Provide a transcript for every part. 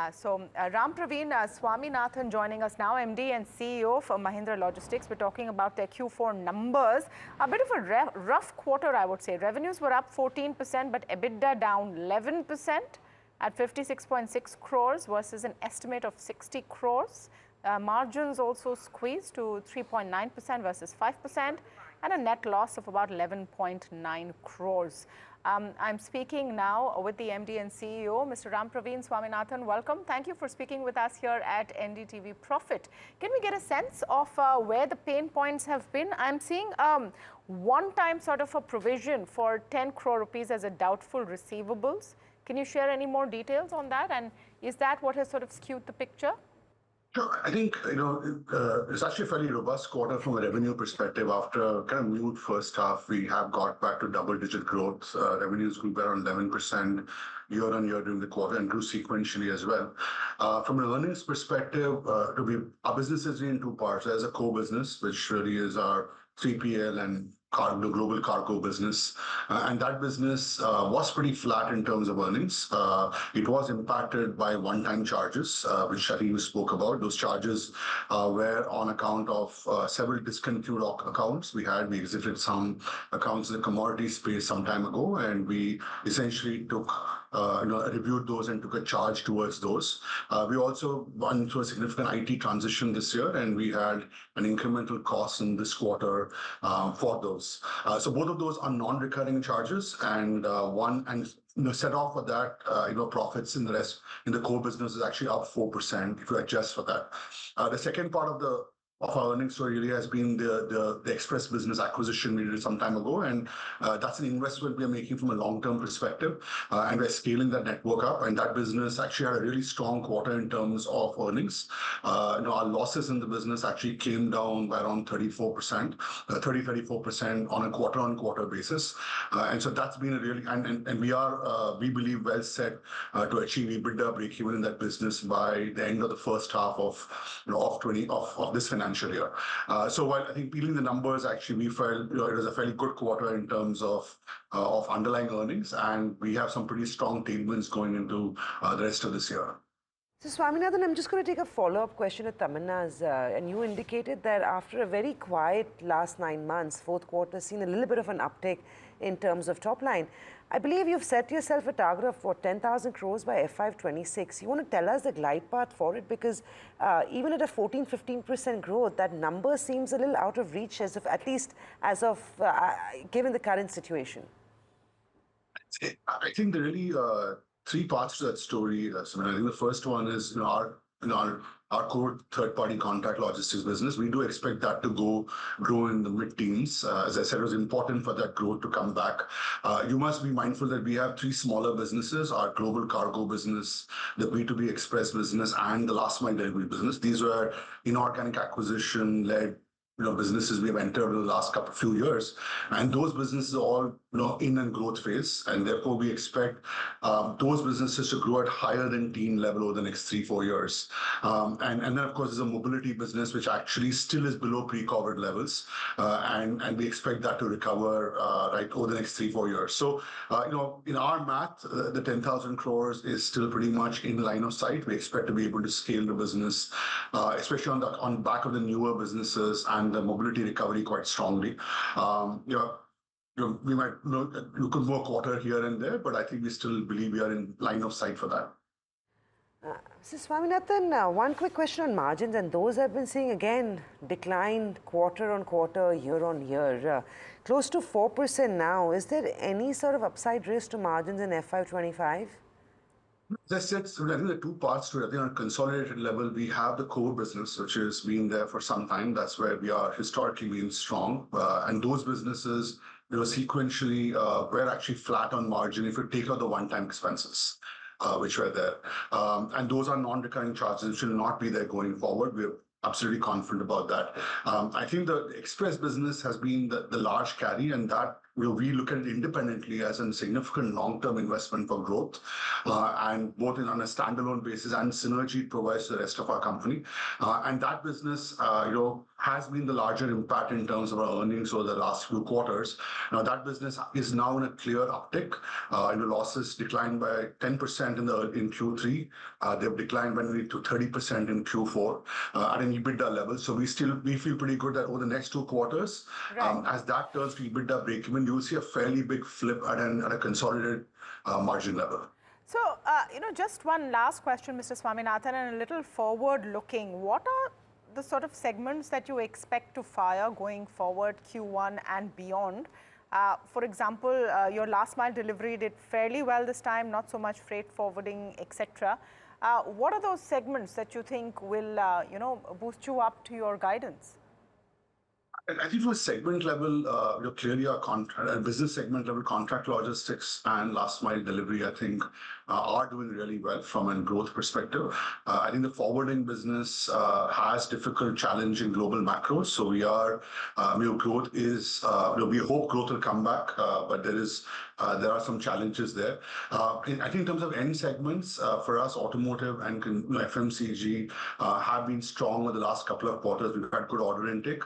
Rampraveen Swaminathan joining us now, MD and CEO for Mahindra Logistics. We're talking about their Q4 numbers. A bit of a rough quarter, I would say. Revenues were up 14%, but EBITDA down 11% at 56.6 crores versus an estimate of 60 crores. Margins also squeezed to 3.9% versus 5%, and a net loss of about 11.9 crores. I'm speaking now with the MD and CEO, Mr. Rampraveen Swaminathan. Welcome. Thank you for speaking with us here at NDTV Profit. Can we get a sense of where the pain points have been? I'm seeing one-time sort of a provision for 10 crore rupees as a doubtful receivables. Can you share any more details on that? And is that what has sort of skewed the picture? Sure. I think, it's actually a fairly robust quarter from a revenue perspective. After a kind of mute first half, we have got back to double-digit growth. Revenues grew by around 11% year on year during the quarter and grew sequentially as well. From an earnings perspective, our business is in two parts. There's a core business, which really is our 3PL and the global cargo business. And that business was pretty flat in terms of earnings. It was impacted by one-time charges, which I think we spoke about. Those charges were on account of several discontinued accounts. We exited some accounts in the commodity space some time ago, and we essentially reviewed those and took a charge towards those. We also went through a significant IT transition this year, and we had an incremental cost in this quarter for those. So both of those are non-recurring charges, and set off for that, profits in the core business is actually up 4% if you adjust for that. The second part of our earnings story really has been the express business acquisition we did some time ago, and that's an investment we are making from a long-term perspective, and we're scaling that network up, and that business actually had a really strong quarter in terms of earnings. Our losses in the business actually came down by around 34% on a quarter-on-quarter basis, and so that's been a really and we believe well set to achieve EBITDA breakeven in that business by the end of the first half of this financial year. So while I think peeling the numbers, actually we felt it was a fairly good quarter in terms of underlying earnings, and we have some pretty strong tailwinds going into the rest of this year. So Swaminathan, I'm just going to take a follow-up question at Tamanna's, and you indicated that after a very quiet last 9 months, fourth quarter seen a little bit of an uptick in terms of top line. I believe you've set yourself a target of 10,000 crores by FY26. You want to tell us the glide path for it? Because even at a 14-15% growth, that number seems a little out of reach, at least given the current situation. I think there are really three parts to that story. I think the first one is our core third-party contract logistics business. We do expect that to grow in the mid-teens. As I said, it was important for that growth to come back. You must be mindful that we have three smaller businesses: our global cargo business, the B2B express business, and the last mile delivery business. These were inorganic acquisition-led businesses we have entered over the last few years, and those businesses are all in a growth phase, and therefore we expect those businesses to grow at higher than teen level over the next 3-4 years. And then of course there's a mobility business which actually still is below pre-COVID levels, and we expect that to recover over the next 3-4 years. So in our math, the 10,000 crores is still pretty much in line of sight. We expect to be able to scale the business, especially on the back of the newer businesses and the mobility recovery quite strongly. We might look at more quarter here and there, but I think we still believe we are in line of sight for that. So Swaminathan, one quick question on margins, and those have been seeing again decline quarter on quarter, year on year, close to 4% now. Is there any sort of upside risk to margins in FY25? As I said, I think there are two parts to it. I think on a consolidated level, we have the core business, which has been there for some time. That's where we are historically being strong. And those businesses, sequentially, were actually flat on margin if you take out the one-time expenses, which were there. And those are non-recurring charges, which will not be there going forward. We're absolutely confident about that. I think the express business has been the large carry, and that we look at it independently as a significant long-term investment for growth, and both on a standalone basis and synergy it provides to the rest of our company. And that business, has been the larger impact in terms of our earnings over the last few quarters. Now that business is now in a clear uptick. Losses declined by 10% in Q3. They've declined mainly to 30% in Q4 at an EBITDA level. So we feel pretty good that over the next 2 quarters, as that turns to EBITDA breakeven, you'll see a fairly big flip at a consolidated margin level. So, just one last question, Mr. Swaminathan, and a little forward-looking. What are the sort of segments that you expect to fire going forward, Q1 and beyond? For example, your last mile delivery did fairly well this time, not so much freight forwarding, etc. What are those segments that you think will, boost you up to your guidance? I think from a segment level, clearly our business segment level, contract logistics and last mile delivery, I think, are doing really well from a growth perspective. I think the forwarding business has difficult, challenging global macros. So we are, growth is, we hope growth will come back, but there are some challenges there. I think in terms of end segments, for us, automotive and FMCG have been strong over the last couple of quarters. We've had good order intake.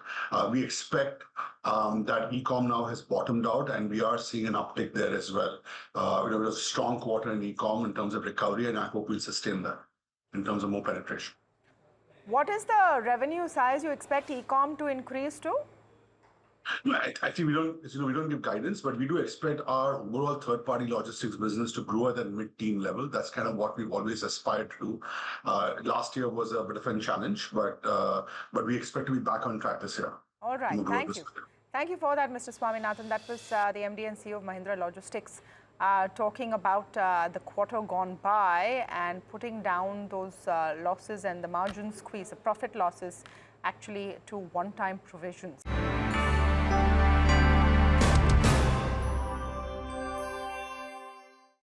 We expect that e-com now has bottomed out, and we are seeing an uptick there as well. It was a strong quarter in e-com in terms of recovery, and I hope we'll sustain that in terms of more penetration. What is the revenue size you expect e-com to increase to? No, I think we don't give guidance, but we do expect our overall third-party logistics business to grow at that mid-teen level. That's kind of what we've always aspired to do. Last year was a bit of a challenge, but we expect to be back on track this year. All right, thank you. Thank you for that, Mr. Swaminathan. That was the MD and CEO of Mahindra Logistics talking about the quarter gone by and putting down those losses and the margin squeeze, the profit losses, actually to one-time provisions.